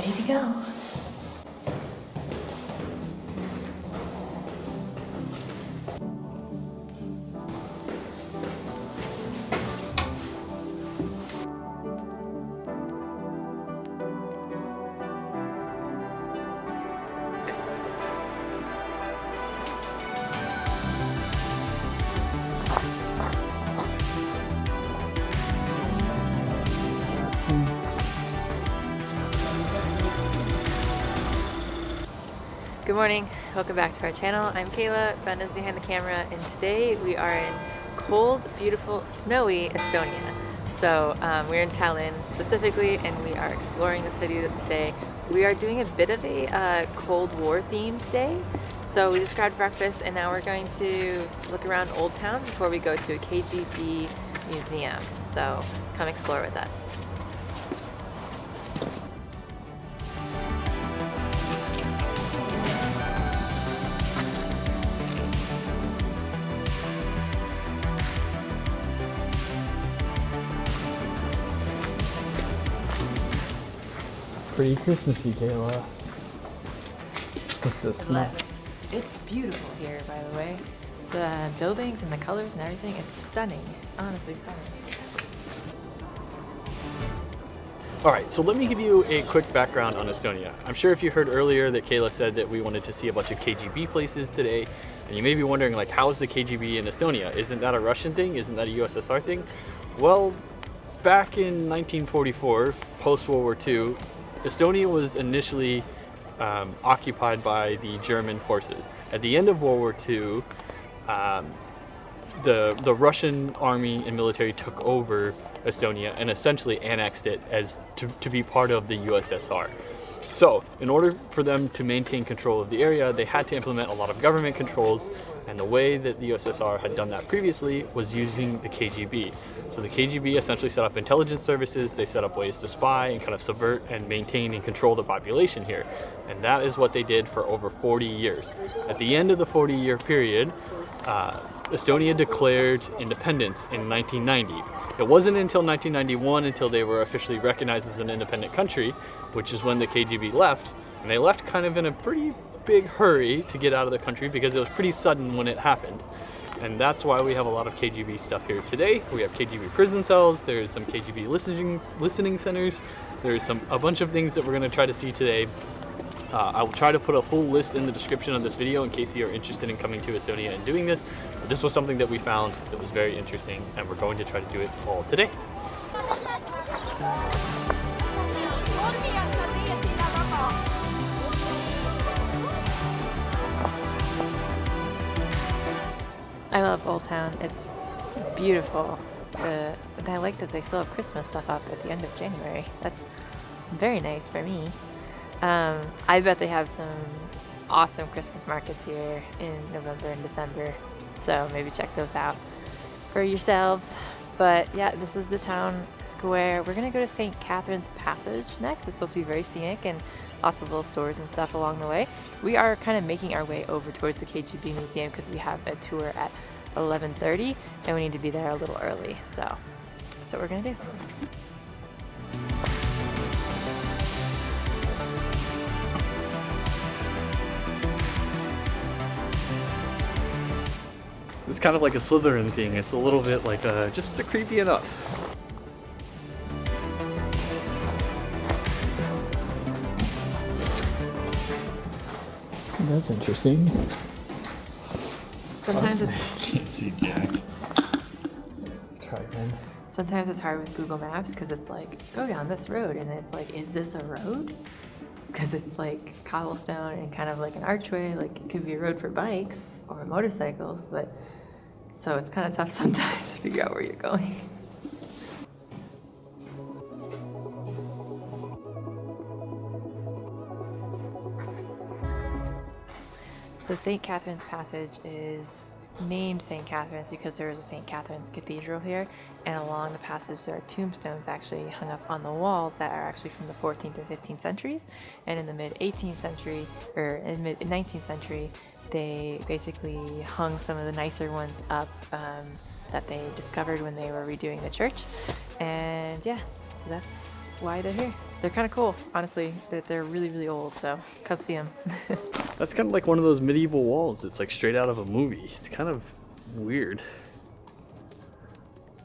ready to go. Good morning, welcome back to our channel. I'm Kayla, Ben is behind the camera, and today we are in cold, beautiful, snowy Estonia. So we're in Tallinn specifically, and we are exploring the city today. We are doing a bit of a Cold War themed day. So we just grabbed breakfast, and now we're going to look around Old Town before we go to a KGB museum. So come explore with us. Pretty Christmassy, Kayla. With the snow. It's beautiful here, by the way. The buildings and the colors and everything, it's stunning. It's honestly stunning. Alright, so let me give you a quick background on Estonia. I'm sure if you heard earlier that Kayla said that we wanted to see a bunch of KGB places today, and you may be wondering, like, how is the KGB in Estonia? Isn't that a Russian thing? Isn't that a USSR thing? Well, back in 1944, post-World War II, Estonia was initially occupied by the German forces. At the end of World War II, the Russian army and military took over Estonia and essentially annexed it as to be part of the USSR. So, in order for them to maintain control of the area, they had to implement a lot of government controls, and the way that the USSR had done that previously was using the KGB. So the KGB essentially set up intelligence services, they set up ways to spy and kind of subvert and maintain and control the population here. And that is what they did for over 40 years. At the end of the 40-year period, Estonia declared independence in 1990. It wasn't until 1991 until they were officially recognized as an independent country, which is when the KGB left. And they left kind of in a pretty big hurry to get out of the country because it was pretty sudden when it happened. And that's why we have a lot of KGB stuff here today. We have KGB prison cells, there's some KGB listening centers, there's a bunch of things that we're going to try to see today. I will try to put a full list in the description of this video in case you are interested in coming to Estonia and doing this. But this was something that we found that was very interesting, and we're going to try to do it all today. I love Old Town. It's beautiful. But I like that they still have Christmas stuff up at the end of January. That's very nice for me. I bet they have some awesome Christmas markets here in November and December. So maybe check those out for yourselves. But yeah, this is the town square. We're going to go to St. Catherine's Passage next. It's supposed to be very scenic and lots of little stores and stuff along the way. We are kind of making our way over towards the KGB museum because we have a tour at 11:30 and we need to be there a little early. So that's what we're going to do. It's kind of like a Slytherin thing. It's a little bit like just creepy enough. That's interesting. Sometimes it's can't see Jack. Try again. Sometimes it's hard with Google Maps because it's like, go down this road, and it's like, is this a road? Because it's like cobblestone and kind of like an archway, like it could be a road for bikes or motorcycles, but so it's kind of tough sometimes to figure out where you're going. So St. Catherine's Passage is named St. Catherine's because there is a St. Catherine's Cathedral here, and along the passage there are tombstones actually hung up on the wall that are actually from the 14th and 15th centuries, and in the mid-18th century, or in mid-19th century, they basically hung some of the nicer ones up that they discovered when they were redoing the church, and yeah, so that's why they're here. they're kind of cool, honestly. They're really, really old, so come see them. That's kind of like one of those medieval walls. It's like straight out of a movie. It's kind of weird.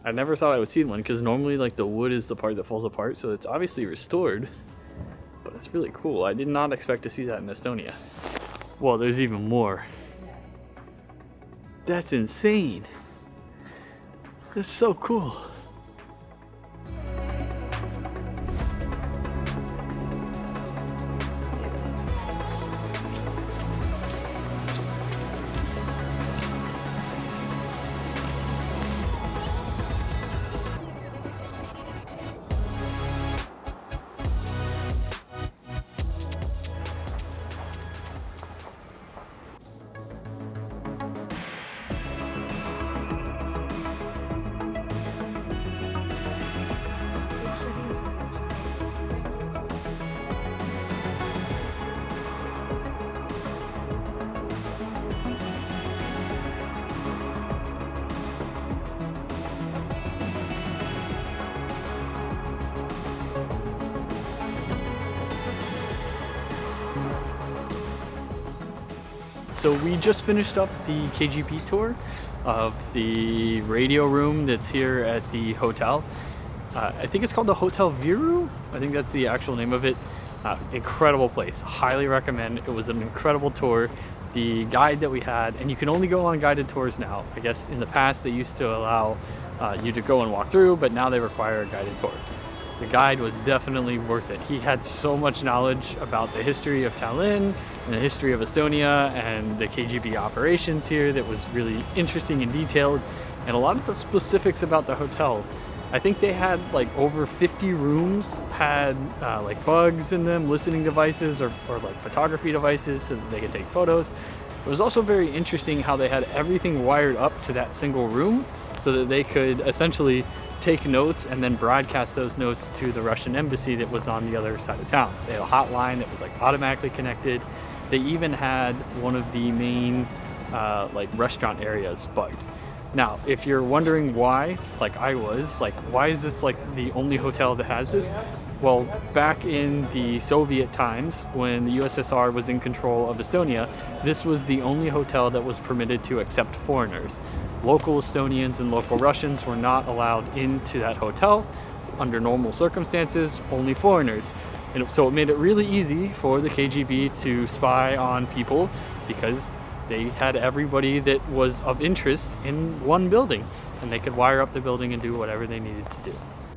I never thought I would see one because normally like the wood is the part that falls apart, so it's obviously restored. But it's really cool. I did not expect to see that in Estonia. Well, there's even more. That's insane. That's so cool. So we just finished up the KGB tour of the radio room that's here at the hotel. I think it's called the Hotel Virum. I think that's the actual name of it. Incredible place. Highly recommend. It was an incredible tour. The guide that we had, and you can only go on guided tours now. I guess in the past they used to allow you to go and walk through, but now they require a guided tour. The guide was definitely worth it. He had so much knowledge about the history of Tallinn and the history of Estonia and the KGB operations here that was really interesting and detailed, and a lot of the specifics about the hotels. I think they had like over 50 rooms had like bugs in them, listening devices or like photography devices so that they could take photos. It was also very interesting how they had everything wired up to that single room so that they could essentially take notes and then broadcast those notes to the Russian embassy that was on the other side of town. They had a hotline that was like automatically connected. They even had one of the main like restaurant areas bugged. Now, if you're wondering why, like I was, like why is this like the only hotel that has this? Well, back in the Soviet times when the USSR was in control of Estonia, this was the only hotel that was permitted to accept foreigners. Local Estonians and local Russians were not allowed into that hotel. Under normal circumstances, only foreigners. And so it made it really easy for the KGB to spy on people because they had everybody that was of interest in one building, and they could wire up the building and do whatever they needed to do.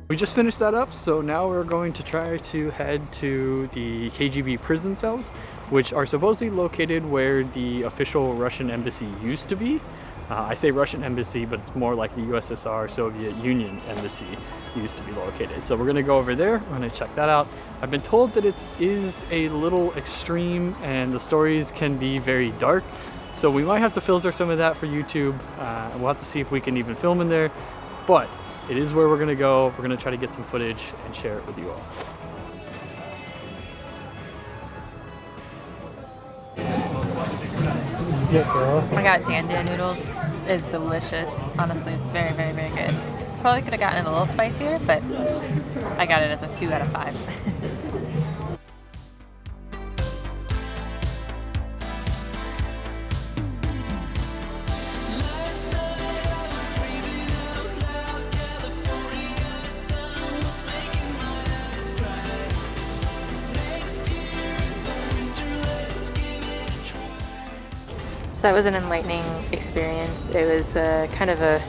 We just finished that up, so now we're going to try to head to the KGB prison cells, which are supposedly located where the official Russian embassy used to be. I say Russian embassy, but it's more like the USSR Soviet Union embassy used to be located. So we're going to go over there. We're going to check that out. I've been told that it is a little extreme and the stories can be very dark. So we might have to filter some of that for YouTube. We'll have to see if we can even film in there. But it is where we're going to go. We're going to try to get some footage and share it with you all. I got dan noodles. It's delicious. Honestly, it's very, very, very good. Probably could have gotten it a little spicier, but I got it as a 2 out of 5. So that was an enlightening experience. It was kind of a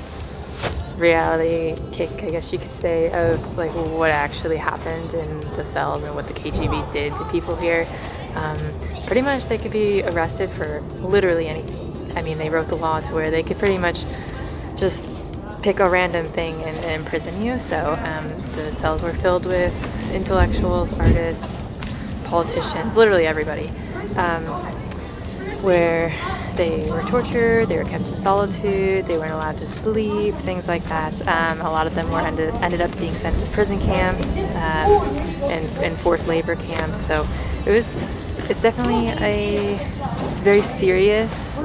reality kick, I guess you could say, of like what actually happened in the cells and what the KGB did to people here. Pretty much they could be arrested for literally anything. I mean, they wrote the law to where they could pretty much just pick a random thing and imprison you. So the cells were filled with intellectuals, artists, politicians, literally everybody, where they were tortured, they were kept in solitude, they weren't allowed to sleep, things like that. A lot of them were ended up being sent to prison camps and forced labor camps. So it's definitely it's a very serious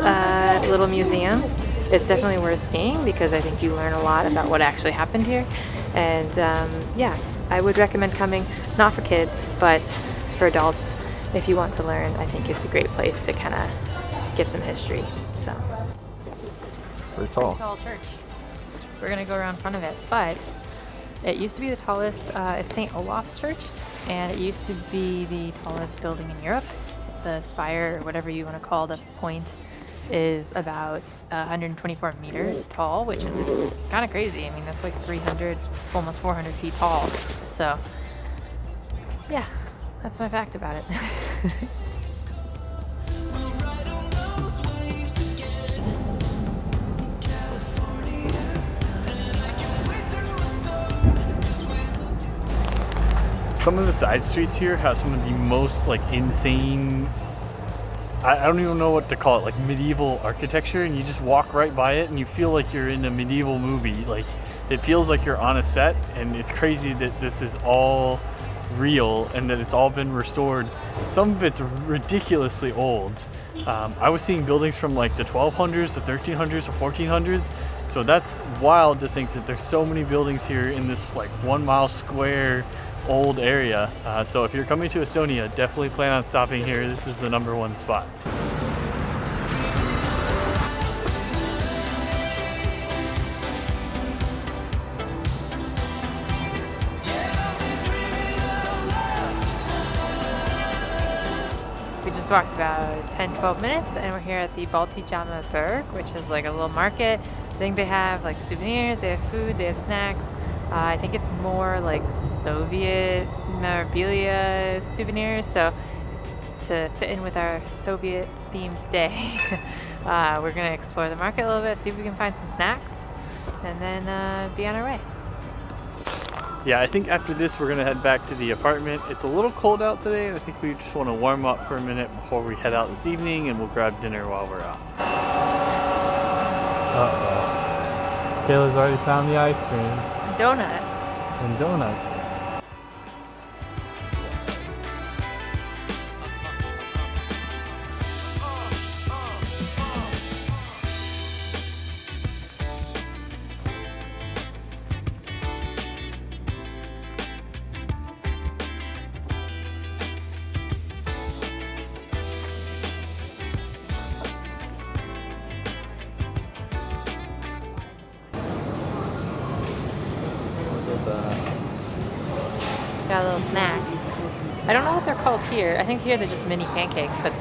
little museum. It's definitely worth seeing because I think you learn a lot about what actually happened here. And yeah, I would recommend coming, not for kids, but for adults. If you want to learn, I think it's a great place to kind of get some history. So, Pretty tall. Pretty tall church. We're gonna go around front of it, but it used to be the tallest. It's St. Olaf's Church, and it used to be the tallest building in Europe. The spire, or whatever you want to call the point, is about 124 meters tall, which is kind of crazy. I mean, that's like 300, almost 400 feet tall. So, yeah, that's my fact about it. Some of the side streets here have some of the most like insane, I don't even know what to call it, like medieval architecture, and you just walk right by it and you feel like you're in a medieval movie. Like it feels like you're on a set, and it's crazy that this is all real and that it's all been restored. Some of it's ridiculously old. I was seeing buildings from like the 1200s, the 1300s, the 1400s. So that's wild to think that there's so many buildings here in this like 1 mile square old area. So if you're coming to Estonia, definitely plan on stopping here. This is the #1 spot. We just walked about 10-12 minutes and we're here at the Balti Berg, which is like a little market. I think they have like souvenirs, they have food, they have snacks. I think it's more like Soviet memorabilia souvenirs, so to fit in with our Soviet themed day, we're gonna explore the market a little bit, see if we can find some snacks, and then be on our way. Yeah, I think after this we're gonna head back to the apartment. It's a little cold out today, and I think we just want to warm up for a minute before we head out this evening, and we'll grab dinner while we're out. Uh-oh. Kayla's already found the ice cream. Donuts. And donuts. Got a little snack. I don't know what they're called here. I think here they're just mini pancakes, but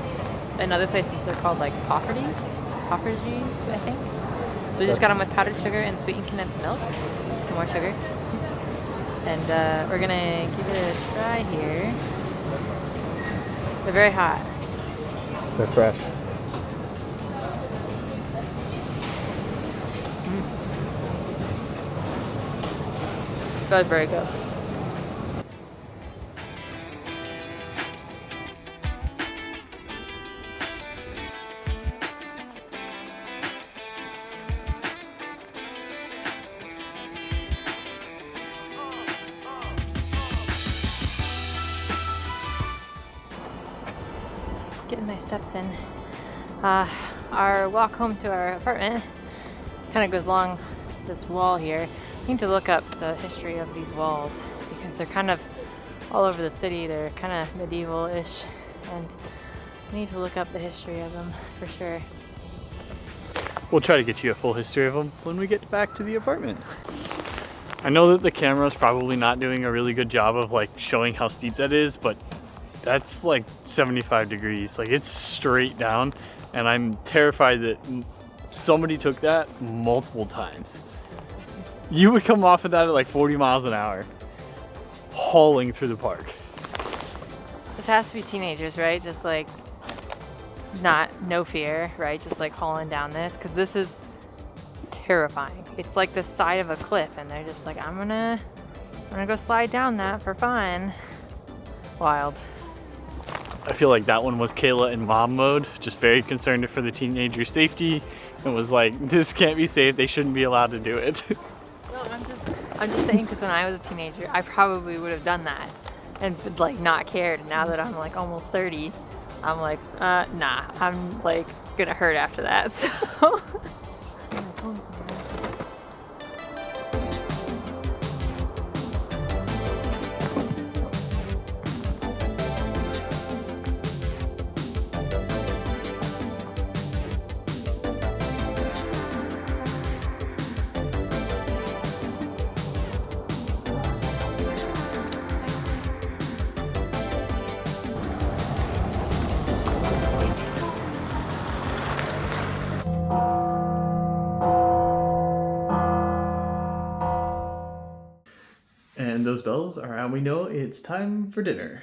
in other places they're called like pofferties, I think. So we just got them with powdered sugar and sweetened condensed milk. Some more sugar. And we're gonna give it a try here. They're very hot. They're fresh. That was very good. Getting my steps in. Our walk home to our apartment kind of goes along this wall here. I need to look up the history of these walls because they're kind of all over the city. They're kind of medieval-ish, and I need to look up the history of them for sure. We'll try to get you a full history of them when we get back to the apartment. I know that the camera's probably not doing a really good job of like showing how steep that is, but that's like 75 degrees. Like it's straight down, and I'm terrified that somebody took that multiple times. You would come off of that at like 40 miles an hour, hauling through the park. This has to be teenagers, right? Just like no fear, right? Just like hauling down this, because this is terrifying. It's like the side of a cliff, and they're just like, I'm gonna go slide down that for fun. Wild. I feel like that one was Kayla in mom mode, just very concerned for the teenager's safety, and was like, this can't be safe, they shouldn't be allowed to do it. No, I'm just saying, because when I was a teenager, I probably would have done that and like not cared. Now that I'm like almost 30, I'm like, nah, I'm like gonna hurt after that, so. And those bells are how we know it's time for dinner.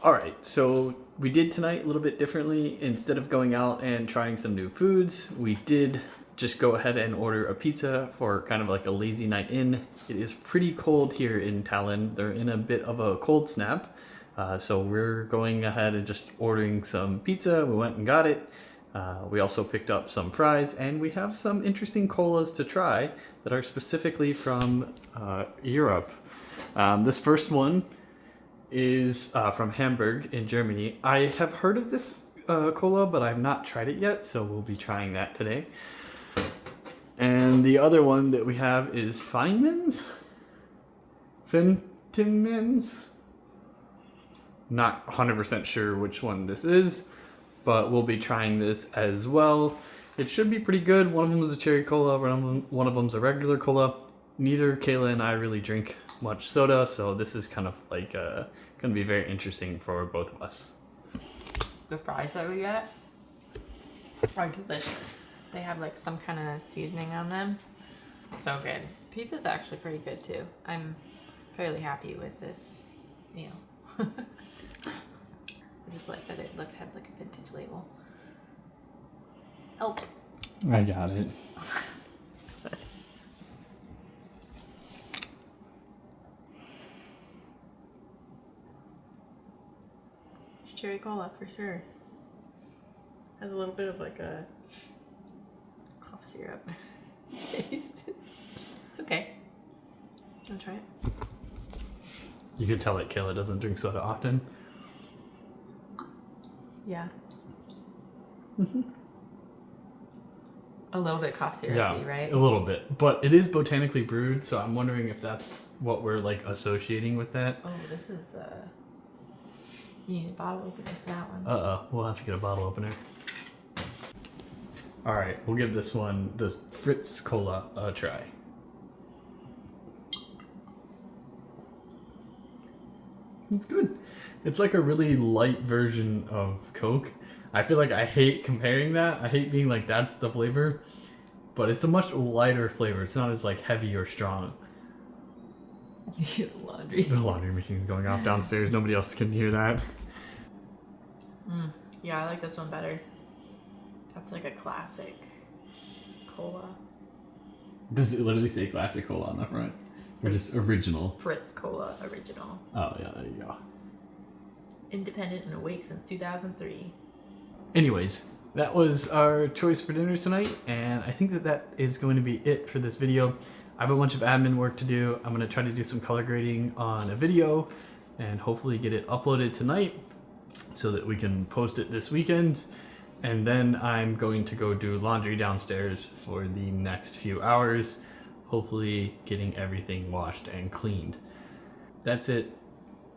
Alright, so we did tonight a little bit differently. Instead of going out and trying some new foods, we did just go ahead and order a pizza for kind of like a lazy night in. It is pretty cold here in Tallinn. They're in a bit of a cold snap. So we're going ahead and just ordering some pizza. We went and got it. We also picked up some fries, and we have some interesting colas to try that are specifically from Europe. This first one is from Hamburg in Germany. I have heard of this cola, but I've not tried it yet, so we'll be trying that today. And the other one that we have is Feinmann's? Not 100% sure which one this is, but we'll be trying this as well. It should be pretty good. One of them is a cherry cola, one of them's a regular cola. Neither Kayla and I really drink much soda, so this is kind of like going to be very interesting for both of us. The fries that we got are delicious. They have like some kind of seasoning on them. So good. Pizza's actually pretty good too. I'm fairly happy with this meal. I just like that it had like a vintage label. Oh. I got it. It's cherry cola for sure. Has a little bit of like a cough syrup taste. It's okay. Wanna try it? You can tell that Kayla doesn't drink soda often. Yeah. A little bit cough syrupy, right? A little bit. But it is botanically brewed, so I'm wondering if that's what we're like associating with that. Oh, this is you need a bottle opener for that one. We'll have to get a bottle opener. Alright, we'll give this one, the Fritz Cola, a try. It's good. It's like a really light version of Coke. I feel like I hate comparing that. I hate being like, that's the flavor. But it's a much lighter flavor. It's not as like heavy or strong. You hear the laundry. The laundry machine's going off downstairs. Nobody else can hear that. Yeah, I like this one better. That's like a classic cola. Does it literally say classic cola on the front? Or just original? Fritz Cola Original. Oh yeah, there you go. Independent and awake since 2003. Anyways, that was our choice for dinner tonight, and I think that is going to be it for this video. I have a bunch of admin work to do. I'm going to try to do some color grading on a video and hopefully get it uploaded tonight so that we can post it this weekend. And then I'm going to go do laundry downstairs for the next few hours, hopefully getting everything washed and cleaned. That's it.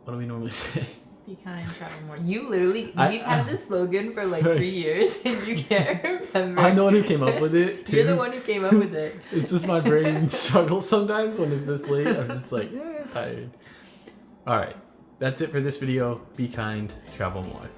What do we normally say? Be kind, travel more. You literally, we've had this slogan for like 3 years and you can't remember. I'm the one who came up with it, too. You're the one who came up with it. It's just my brain struggles sometimes when it's this late. I'm just like, tired. Alright, that's it for this video. Be kind, travel more.